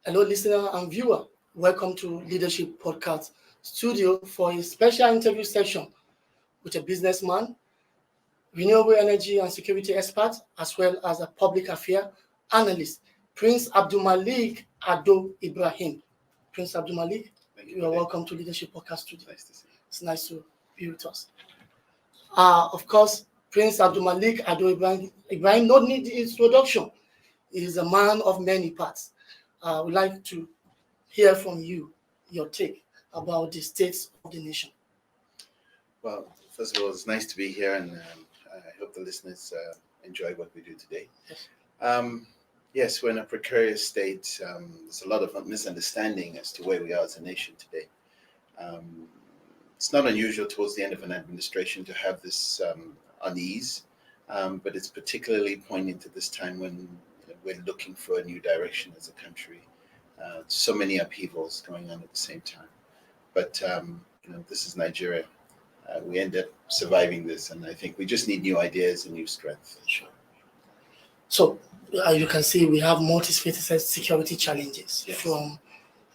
Hello, listener and viewer. Welcome to Leadership Podcast Studio for a special interview session with a businessman, renewable energy and security expert, as well as a public affairs analyst, Prince Abdulmalik Ado Ibrahim. Prince Abdulmalik, you are welcome to Leadership Podcast Studio. Nice to see you. It's nice to be with us. Of course, Prince Abdulmalik Ado Ibrahim don't need introduction. He is a man of many parts. I would like to hear from you, your take about the states of the nation. Well, first of all, it's nice to be here, and I hope the listeners enjoy what we do today. Yes. Yes, we're in a precarious state. There's a lot of misunderstanding as to where we are as a nation today. It's not unusual towards the end of an administration to have this unease, but it's particularly poignant at this time when we're looking for a new direction as a country. So many upheavals going on at the same time. But, this is Nigeria. We end up surviving this, and I think we just need new ideas and new strength. Sure. So, you can see we have multifaceted security challenges, Yes. from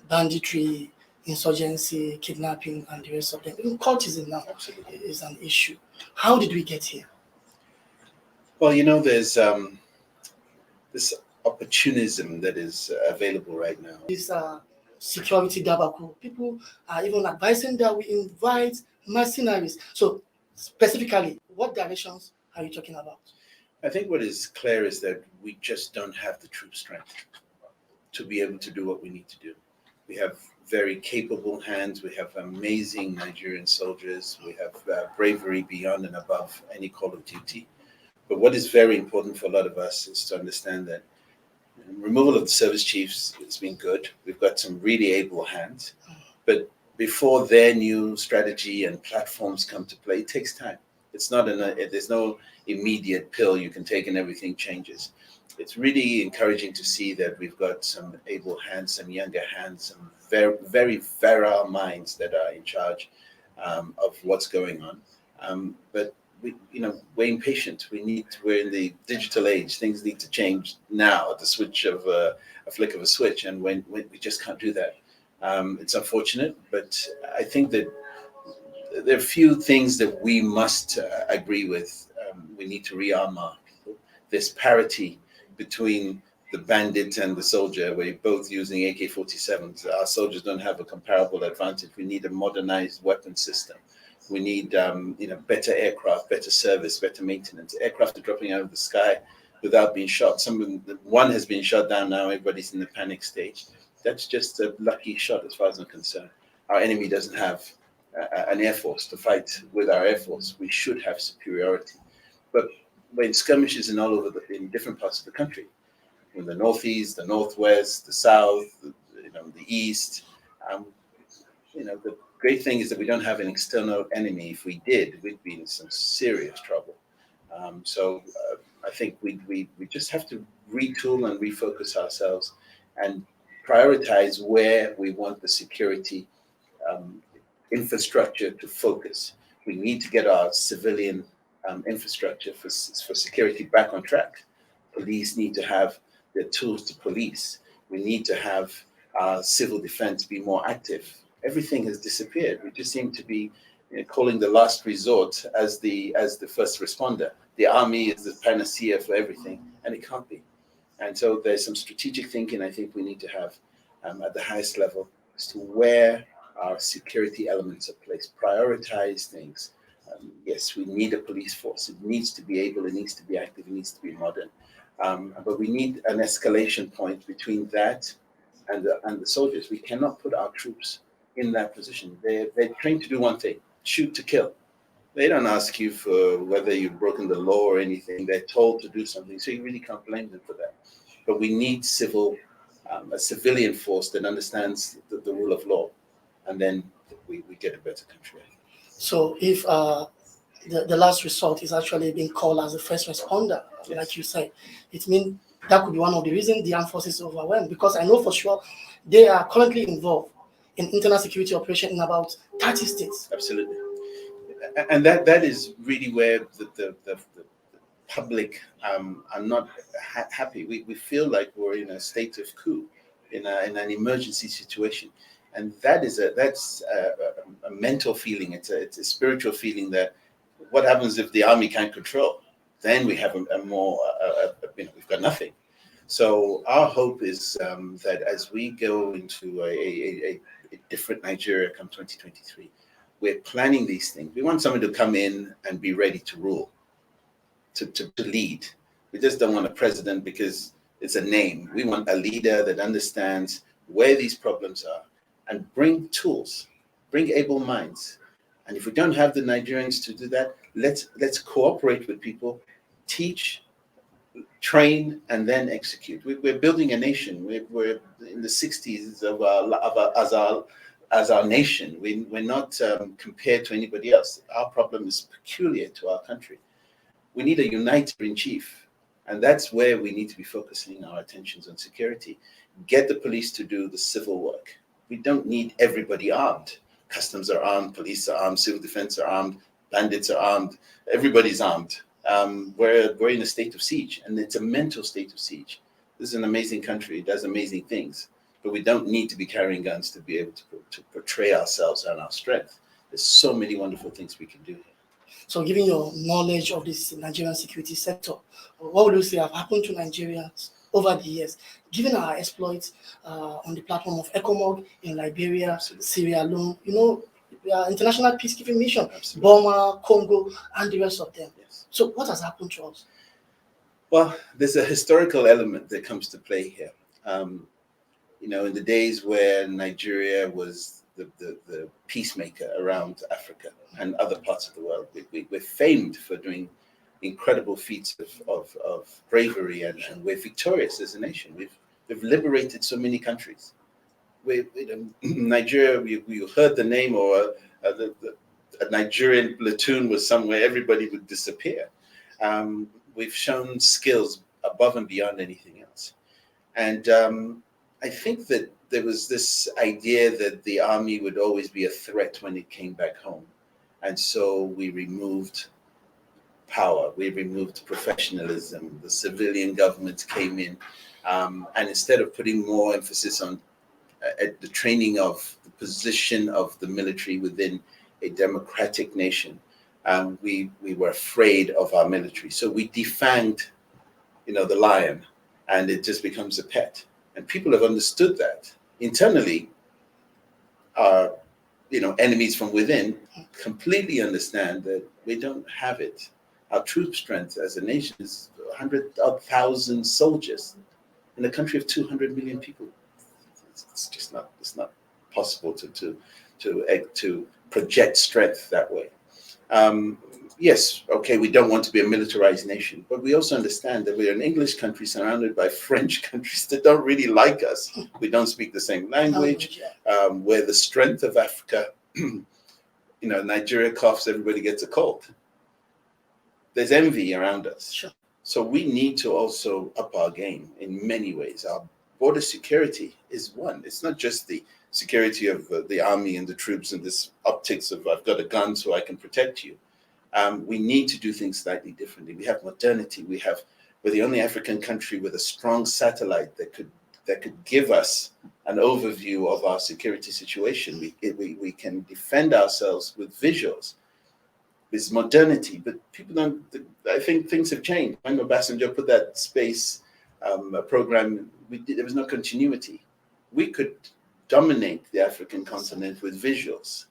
banditry, insurgency, kidnapping, and the rest of them. Even cultism now Absolutely. is an issue. How did we get here? Well, there's this opportunism that is available right now. This security debacle, people are even advising that we invite mercenaries. So, specifically, what directions are you talking about? I think what is clear is that we just don't have the troop strength to be able to do what we need to do. We have very capable hands. We have amazing Nigerian soldiers. We have bravery beyond and above any call of duty. But what is very important for a lot of us is to understand that removal of the service chiefs has been good. We've got some really able hands. But before their new strategy and platforms come to play, it takes time. It's not there's no immediate pill you can take and everything changes. It's really encouraging to see that we've got some able hands, some younger hands, some very, very virile minds that are in charge of what's going on. But we're impatient. We're in the digital age. Things need to change now at the switch of a flick of a switch, and when we just can't do that. It's unfortunate, but I think that there are a few things that we must agree with. We need to rearm our people. There's parity between the bandit and the soldier. We're both using AK-47s. Our soldiers don't have a comparable advantage. We need a modernized weapon system. We need better aircraft, better service, better maintenance. Aircraft are dropping out of the sky without being shot. One has been shot down now. Everybody's in the panic stage. That's just a lucky shot as far as I'm concerned. Our enemy doesn't have an air force to fight with our air force. We should have superiority. But when skirmishes in different parts of the country, in the northeast, the northwest, the south, the east, the great thing is that we don't have an external enemy. If we did, we'd be in some serious trouble. So I think we just have to retool and refocus ourselves and prioritize where we want the security infrastructure to focus. We need to get our civilian infrastructure for security back on track. Police need to have the tools to police. We need to have our civil defense be more active. Everything has disappeared. We just seem to be calling the last resort as the first responder. The army is the panacea for everything, and it can't be. And so there's some strategic thinking I think we need to have at the highest level as to where our security elements are placed. Prioritize things. Yes, we need a police force. It needs to be able, it needs to be active, it needs to be modern. But we need an escalation point between that and the soldiers. We cannot put our troops in that position. They're trained to do one thing: shoot to kill. They don't ask you for whether you've broken the law or anything. They're told to do something, so you really can't blame them for that. But we need a civilian force that understands the rule of law, and then we get a better country. So if the last resort is actually being called as a first responder, Yes. like you said, it means that could be one of the reasons the armed forces are overwhelmed, because I know for sure they are currently involved in internal security operation in about 30 states. Absolutely. And that is really where the public are not happy. We feel like we're in a state of coup. in an emergency situation. And that's a mental feeling. It's a spiritual feeling that what happens if the army can't control? Then we have we've got nothing. So our hope is that as we go into a different Nigeria come 2023, we're planning these things. We want someone to come in and be ready to rule, to lead. We just don't want a president because it's a name. We want a leader that understands where these problems are and bring tools, bring able minds. And if we don't have the Nigerians to do that, let's cooperate with people, teach, train, and then execute. We're building a nation. We're in the 60s as our nation. We're not compared to anybody else. Our problem is peculiar to our country. We need a uniter in chief. And that's where we need to be focusing our attentions on security. Get the police to do the civil work. We don't need everybody armed. Customs are armed, police are armed, civil defense are armed, bandits are armed, everybody's armed. We're in a state of siege, and it's a mental state of siege. This is an amazing country. It does amazing things, but we don't need to be carrying guns to be able to portray ourselves and our strength. There's so many wonderful things we can do here. So given your knowledge of this Nigerian security sector, what would you say have happened to Nigerians over the years, given our exploits on the platform of ECOMOG in Liberia, Absolutely. Sierra Leone, international peacekeeping mission, Absolutely. Burma, Congo, and the rest of them. Yes. So what has happened to us? Well, there's a historical element that comes to play here. In the days where Nigeria was the peacemaker around Africa and other parts of the world, we're famed for doing incredible feats of bravery, and we're victorious as a nation. We've liberated so many countries. Nigeria, you heard the name, or a Nigerian platoon was somewhere, everybody would disappear. We've shown skills above and beyond anything else. And I think that there was this idea that the army would always be a threat when it came back home. And so we removed power, we removed professionalism, the civilian government came in, and instead of putting more emphasis on the training of the position of the military within a democratic nation, we were afraid of our military. So we defanged, the lion, and it just becomes a pet. And people have understood that. Internally, our enemies from within completely understand that we don't have it. Our troop strength as a nation is 100,000 soldiers in a country of 200 million people. It's just not. It's not possible to project strength that way. Yes, okay, we don't want to be a militarized nation, but we also understand that we're an English country surrounded by French countries that don't really like us. We don't speak the same language. We're the strength of Africa. Nigeria coughs, everybody gets a cold. There's envy around us. Sure. So we need to also up our game in many ways. Our border security is one. It's not just the security of the army and the troops and this optics of I've got a gun so I can protect you. We need to do things slightly differently. We have modernity. We're the only African country with a strong satellite that could give us an overview of our security situation. We can defend ourselves with visuals. It's modernity, but people don't. I think things have changed. When Obasanjo put that space program, there was no continuity. We could dominate the African continent with visuals.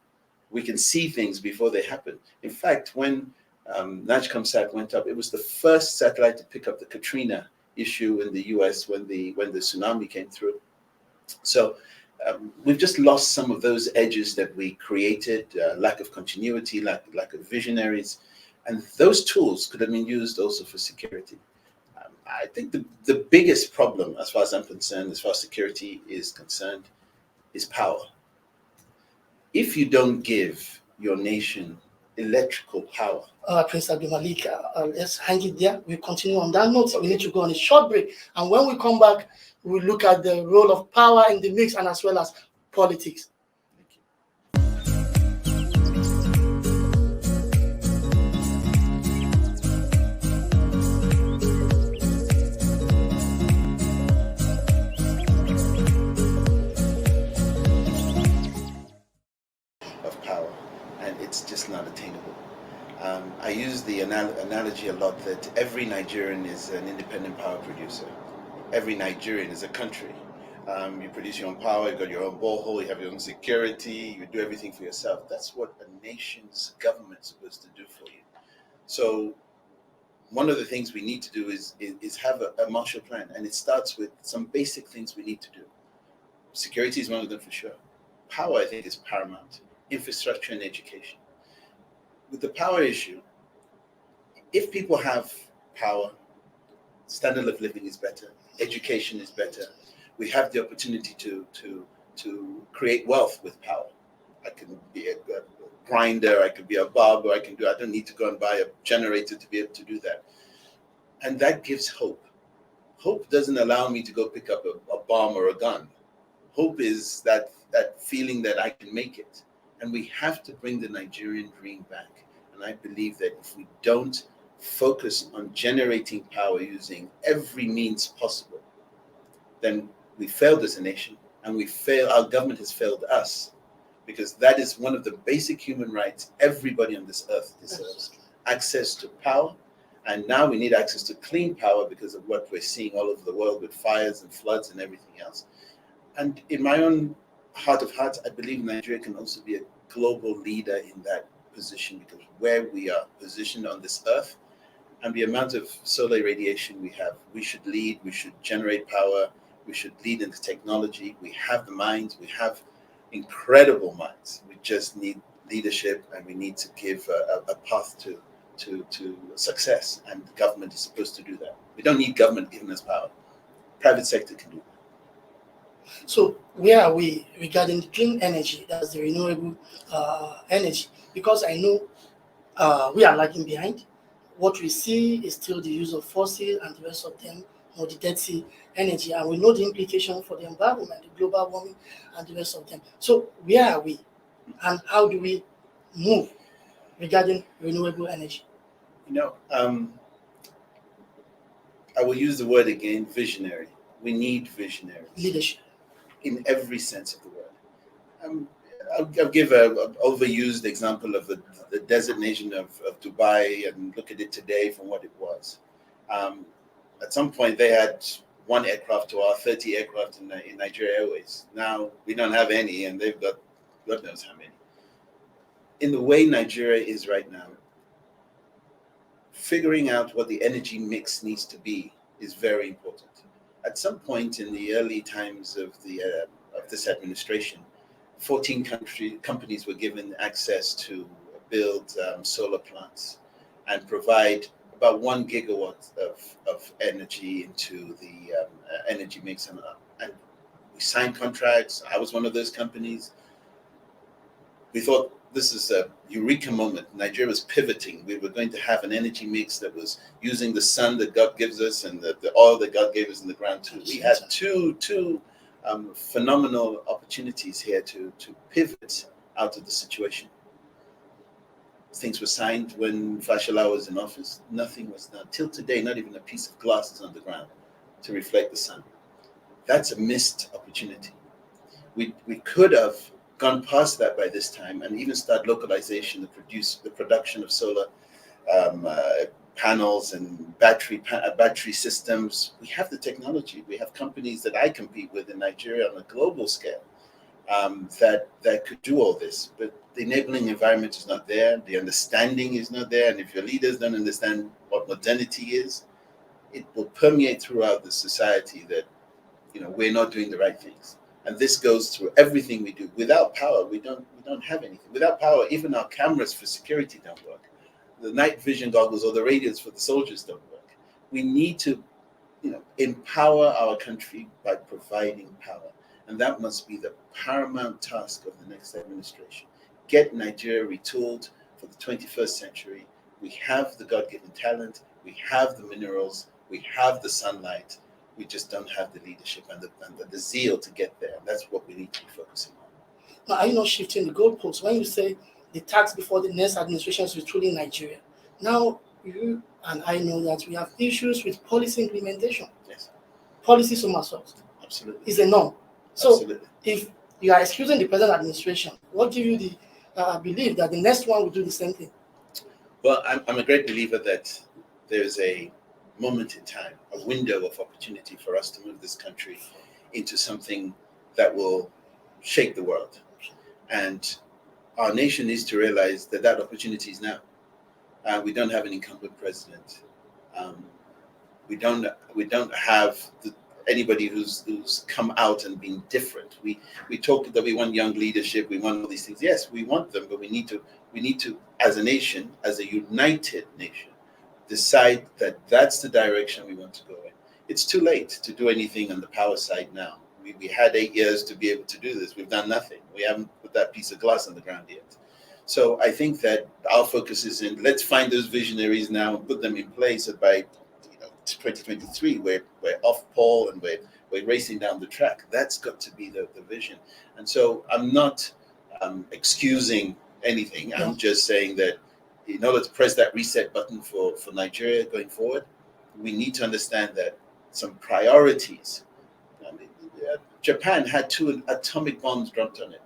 We can see things before they happen. In fact, when NAJCOMSAT went up, it was the first satellite to pick up the Katrina issue in the US when the tsunami came through. So we've just lost some of those edges that we created, lack of continuity, lack of visionaries. And those tools could have been used also for security. I think the biggest problem, as far as I'm concerned, as far as security is concerned, is power. If you don't give your nation electrical power. Prince Abdulmalik, let's hang it there. We'll continue on that note. We need to go on a short break. And when we come back, we'll look at the role of power in the mix and as well as politics. analogy a lot that every Nigerian is an independent power producer. Every Nigerian is a country. You produce your own power, you got your own borehole, you have your own security, you do everything for yourself. That's what a nation's government is supposed to do for you. So one of the things we need to do is have a Marshall Plan, and it starts with some basic things we need to do. Security is one of them for sure. Power, I think, is paramount. Infrastructure and education. With the power issue, if people have power, standard of living is better, education is better. We have the opportunity to create wealth with power. I can be a grinder, I could be a barber, I don't need to go and buy a generator to be able to do that. And that gives hope. Hope doesn't allow me to go pick up a bomb or a gun. Hope is that feeling that I can make it. And we have to bring the Nigerian dream back. And I believe that if we don't focus on generating power using every means possible, then we failed as a nation, and our government has failed us, because that is one of the basic human rights everybody on this earth deserves: access to power. And now we need access to clean power because of what we're seeing all over the world with fires and floods and everything else. And in my own heart of hearts, I believe Nigeria can also be a global leader in that position, because where we are positioned on this earth and the amount of solar radiation we have, we should lead, we should generate power, we should lead in the technology. We have the minds, we have incredible minds. We just need leadership, and we need to give a path to success, and the government is supposed to do that. We don't need government giving us power. Private sector can do that. So where are we regarding the clean energy, that's the renewable energy? Because I know we are lagging behind. What we see is still the use of fossil and the rest of them, or the Dead Sea energy, and we know the implication for the environment, the global warming, and the rest of them. So where are we, and how do we move regarding renewable energy? I will use the word again: visionary. We need visionary Leadership. in every sense of the word. I'll give an overused example of the desert nation of Dubai, and look at it today from what it was. At some point, they had 1 aircraft to our 30 aircraft in Nigeria Airways. Now we don't have any, and they've got God knows how many. In the way Nigeria is right now, figuring out what the energy mix needs to be is very important. At some point in the early times of this administration, 14 companies were given access to build solar plants and provide about 1 gigawatt of energy into the energy mix. And we signed contracts. I was one of those companies. We thought this is a eureka moment. Nigeria was pivoting. We were going to have an energy mix that was using the sun that God gives us and the oil that God gave us in the ground too. We had two phenomenal opportunities here to pivot out of the situation. Things were signed when Fashola was in office. Nothing was done. Till today, not even a piece of glass is on the ground to reflect the sun. That's a missed opportunity. We could have gone past that by this time and even start localization, the production of solar panels and battery systems. We have the technology. We have companies that I compete with in Nigeria on a global scale that could do all this. But the enabling environment is not there. The understanding is not there. And if your leaders don't understand what modernity is, it will permeate throughout the society that we're not doing the right things. And this goes through everything we do. Without power, we don't have anything. Without power, even our cameras for security don't work. The night vision goggles or the radios for the soldiers don't work. We need to, empower our country by providing power. And that must be the paramount task of the next administration. Get Nigeria retooled for the 21st century. We have the God-given talent. We have the minerals. We have the sunlight. We just don't have the leadership and the zeal to get there. That's what we need to be focusing on. Now, are you not shifting the goalposts when you say the task before the next administration is retooling Nigeria? Now, you and I know that we have issues with policy implementation. Yes. Policy somersault. Absolutely. Is a norm. So, Absolutely. if you are excusing the present administration, what gives you the belief that the next one will do the same thing? Well, I'm a great believer that there's a moment in time, a window of opportunity for us to move this country into something that will shake the world. And our nation needs to realize that that opportunity is now. We don't have an incumbent president. Um, we don't have anybody who's come out and been different. We talk that we want young leadership, we want all these things. Yes, we want them, but we need to as a nation, as a united nation, decide that that's the direction we want to go in. It's too late to do anything on the power side now. We had 8 years to be able to do this. We've done nothing. We haven't put that piece of glass on the ground yet. So I think that our focus is in, let's find those visionaries now and put them in place so by 2023 we're off pole and we're racing down the track. That's got to be the vision. And so I'm not excusing anything. I'm just saying that in order to press that reset button for Nigeria going forward, we need to understand that some priorities. Japan had 2 atomic bombs dropped on it.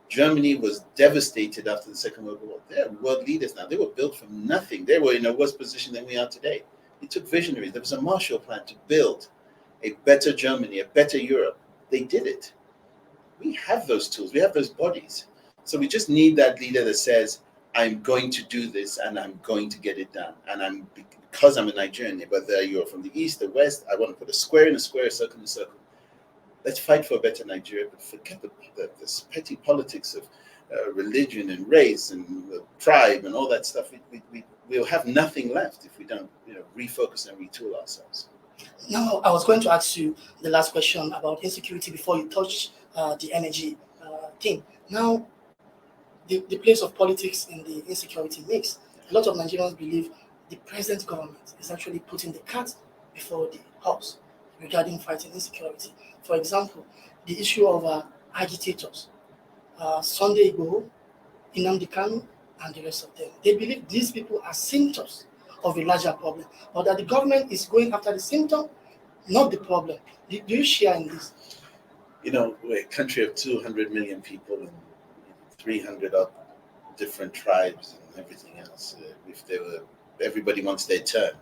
Germany was devastated after the Second World War. They're world leaders now. They were built from nothing. They were in a worse position than we are today. It took visionaries. There was a Marshall Plan to build a better Germany, a better Europe. They did it. We have those tools. We have those bodies. So we just need that leader that says, I'm going to do this and I'm going to get it done. And because I'm a Nigerian, whether you're from the East or West, I want to put a square in a square, a circle in a circle. Let's fight for a better Nigeria, but forget the petty politics of religion and race and tribe and all that stuff. We'll have nothing left if we don't refocus and retool ourselves. Now, I was going to ask you the last question about insecurity before you touch the energy thing. Now, the place of politics in the insecurity mix. A lot of Nigerians believe the present government is actually putting the cart before the horse regarding fighting insecurity. For example, the issue of agitators, Sunday Igboho, Nnamdi Kanu, and the rest of them. They believe these people are symptoms of a larger problem, but that the government is going after the symptom, not the problem. Do you share in this? We're a country of 200 million people and 300 odd different tribes and everything else. Everybody wants their turn.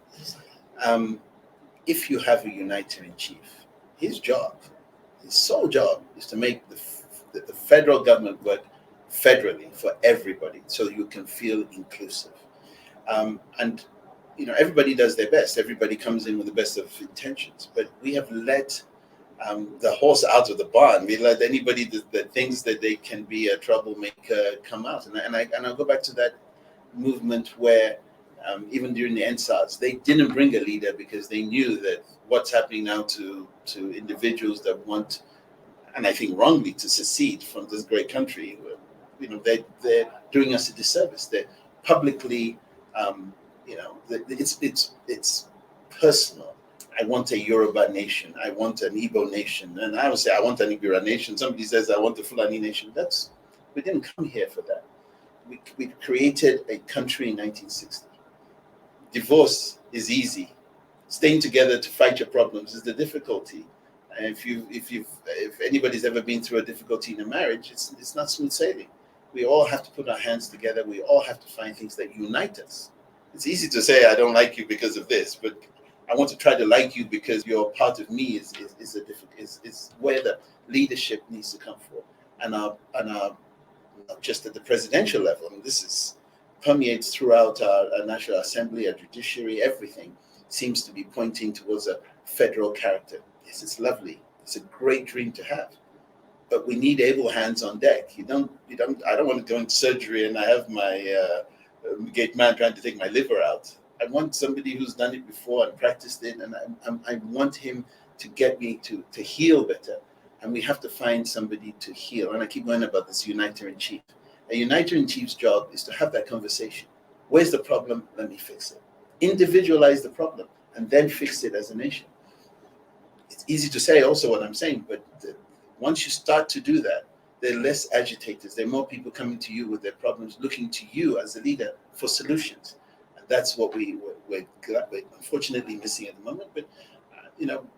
If you have a uniter-in-chief, his sole job is to make the federal government work federally for everybody so you can feel inclusive. And everybody does their best. Everybody comes in with the best of intentions, but we have let the horse out of the barn. We let anybody that thinks that they can be a troublemaker come out. And I'll go back to that movement where even during the NSARS, they didn't bring a leader because they knew that what's happening now to individuals that want, and I think wrongly, to secede from this great country, they're doing us a disservice. They're publicly, it's personal. I want a Yoruba nation. I want an Igbo nation. And I would say I want an Ibira nation. Somebody says I want a Fulani nation. We didn't come here for that. We created a country in 1960. Divorce is easy. Staying together to fight your problems is the difficulty. And if anybody's ever been through a difficulty in a marriage, it's not smooth sailing. We all have to put our hands together. We all have to find things that unite us. It's easy to say I don't like you because of this, but I want to try to like you because you're part of me. Is where the leadership needs to come from, and our not just at the presidential level. I mean, this permeates throughout our National Assembly, our judiciary. Everything seems to be pointing towards a federal character. Yes, it's lovely. It's a great dream to have, but we need able hands on deck. I don't want to go into surgery and I have my gate man trying to take my liver out. I want somebody who's done it before and practiced it, and I want him to get me to heal better. And we have to find somebody to heal. And I keep going about this uniter-in-chief. A uniter-in-chief's job is to have that conversation. Where's the problem? Let me fix it. Individualize the problem and then fix it as a nation. It's easy to say also what I'm saying, but once you start to do that, there are less agitators. There are more people coming to you with their problems, looking to you as a leader for solutions. And that's what we're unfortunately missing at the moment. But,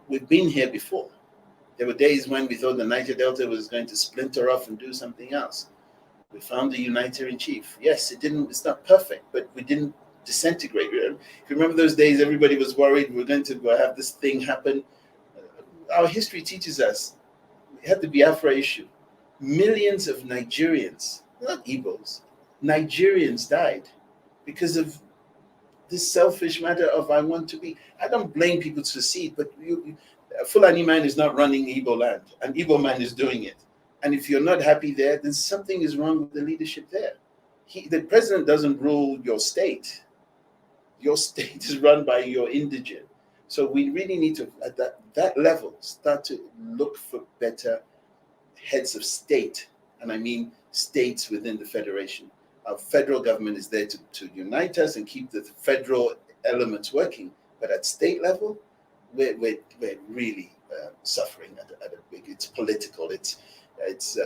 we've been here before. There were days when we thought the Niger Delta was going to splinter off and do something else. We found the uniter-in-chief. Yes, it's not perfect, but we didn't disintegrate. If you remember those days, everybody was worried we're going to have this thing happen. Our history teaches us we had the Biafra issue. Millions of Nigerians, not Igbos, Nigerians died because of this selfish matter of I want to be. I don't blame people to secede, but a Fulani man is not running Igbo land. An Igbo man is doing it. And if you're not happy there, then something is wrong with the leadership there. The president doesn't rule your state. Your state is run by your indigent. So we really need to, at that level, start to look for better heads of state. And I mean states within the federation. Our federal government is there to unite us and keep the federal elements working. But at state level, we're really suffering at a big, it's political, it's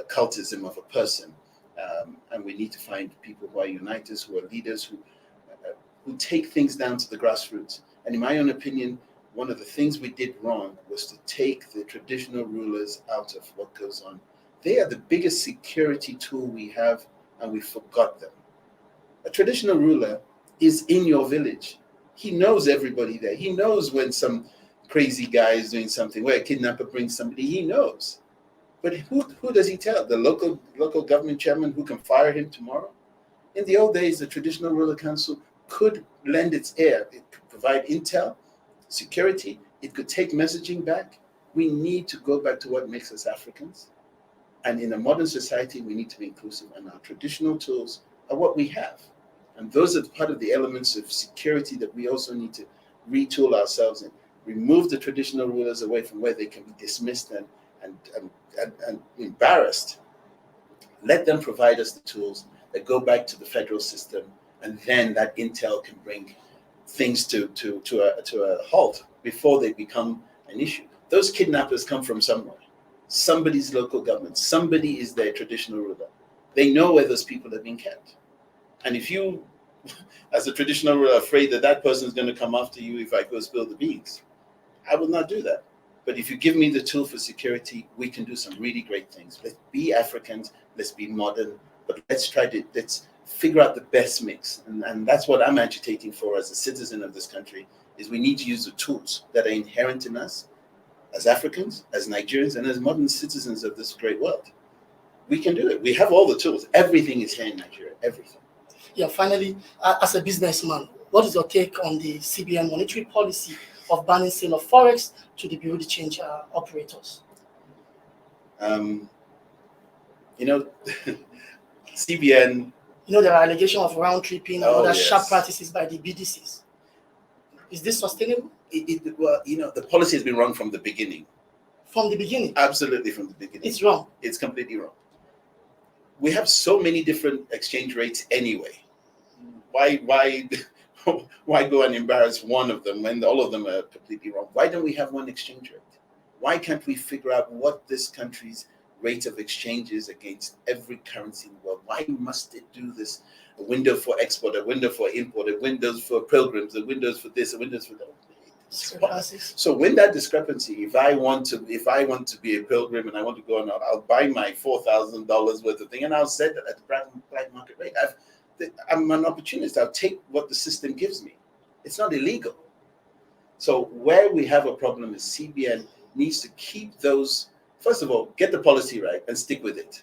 cultism of a person. And we need to find people who are uniters, who are leaders, who take things down to the grassroots. And in my own opinion, one of the things we did wrong was to take the traditional rulers out of what goes on. They are the biggest security tool we have, and we forgot them. A traditional ruler is in your village. He knows everybody there. He knows when some crazy guy is doing something, where a kidnapper brings somebody, he knows. But who does he tell? The local government chairman who can fire him tomorrow? In the old days, the traditional ruler council could lend its ear. It could provide intel, security. It could take messaging back. We need to go back to what makes us Africans. And in a modern society, we need to be inclusive. And our traditional tools are what we have. And those are part of the elements of security that we also need to retool ourselves in. Remove the traditional rulers away from where they can be dismissed and embarrassed. Let them provide us the tools that go back to the federal system, and then that intel can bring things to a halt before they become an issue. Those kidnappers come from somewhere. Somebody's local government. Somebody is their traditional ruler. They know where those people are being kept. And if you, as a traditional ruler, are afraid that person is going to come after you if I go spill the beans, I will not do that. But if you give me the tool for security, we can do some really great things. Let's be Africans. Let's be modern. But let's figure out the best mix. And that's what I'm agitating for as a citizen of this country, is we need to use the tools that are inherent in us as Africans, as Nigerians, and as modern citizens of this great world. We can do it. We have all the tools. Everything is here in Nigeria. Everything. Yeah, finally, as a businessman, what is your take on the CBN monetary policy of banning sale of forex to the bureau de change operators? CBN. There are allegations of round tripping and other sharp practices by the BDCs. Is this sustainable? The policy has been wrong from the beginning. From the beginning? Absolutely, from the beginning. It's wrong. It's completely wrong. We have so many different exchange rates anyway. Why go and embarrass one of them when all of them are completely wrong? Why don't we have one exchange rate? Why can't we figure out what this country's rate of exchange is against every currency in the world? Why must it do this? A window for export, a window for import, a windows for pilgrims, a windows for this, a windows for that. So when that discrepancy, if I want to be a pilgrim and I want to go and I'll buy my $4,000 worth of thing and I'll set it at the black market rate. I'm an opportunist. I'll take what the system gives me. It's not illegal. So where we have a problem is CBN needs to keep those. First of all, get the policy right and stick with it.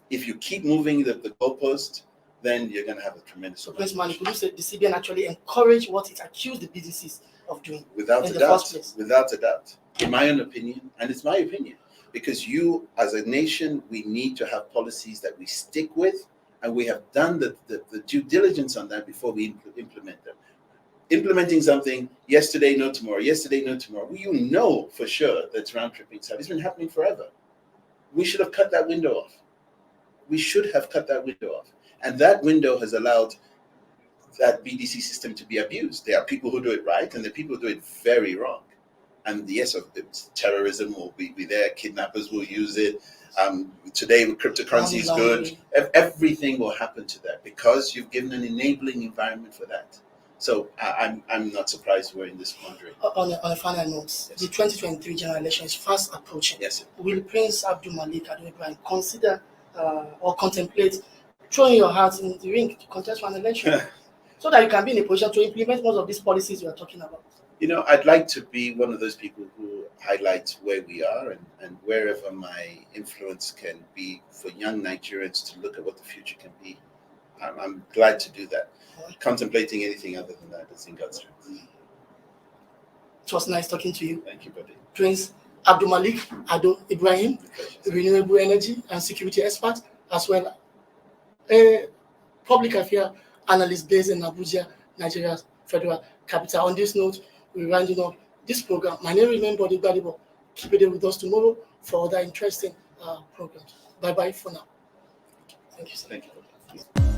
If you keep moving the goalpost, then you're going to have a tremendous. So, Prince Mani, could you say the CBN actually encourage what it accused the BDCs of doing? Without a doubt. In my own opinion, and it's my opinion, because you, as a nation, we need to have policies that we stick with, and we have done the due diligence on that before we implement them. Implementing something yesterday, no tomorrow, yesterday, no tomorrow. Well, you know for sure that's round tripping stuff. It's been happening forever. We should have cut that window off. And that window has allowed that BDC system to be abused. There are people who do it right, and there are people who do it very wrong. And yes, terrorism will be there. Kidnappers will use it. Today, cryptocurrency is good. Everything will happen to that because you've given an enabling environment for that. So I'm not surprised we're in this quandary. On a final note, yes. The 2023 general election is fast approaching. Yes. Will Prince Abdulmalik Ado Ibrahim consider or contemplate throwing your hat in the ring to contest for an election? so that you can be in a position to implement most of these policies you are talking about? You know, I'd like to be one of those people who highlights where we are, and wherever my influence can be for young Nigerians to look at what the future can be. I'm glad to do that. Contemplating anything other than that is in God's strength. It was nice talking to you. Thank you, buddy. Prince Abdulmalik Ado Ibrahim, renewable energy and security expert, as well a public affairs analyst based in Abuja, Nigeria's federal capital. On this note, we're rounding up this program. My name is Body Gbadibo. Keep it with us tomorrow for other interesting programs. Bye-bye for now. Thank you, sir. Thank you.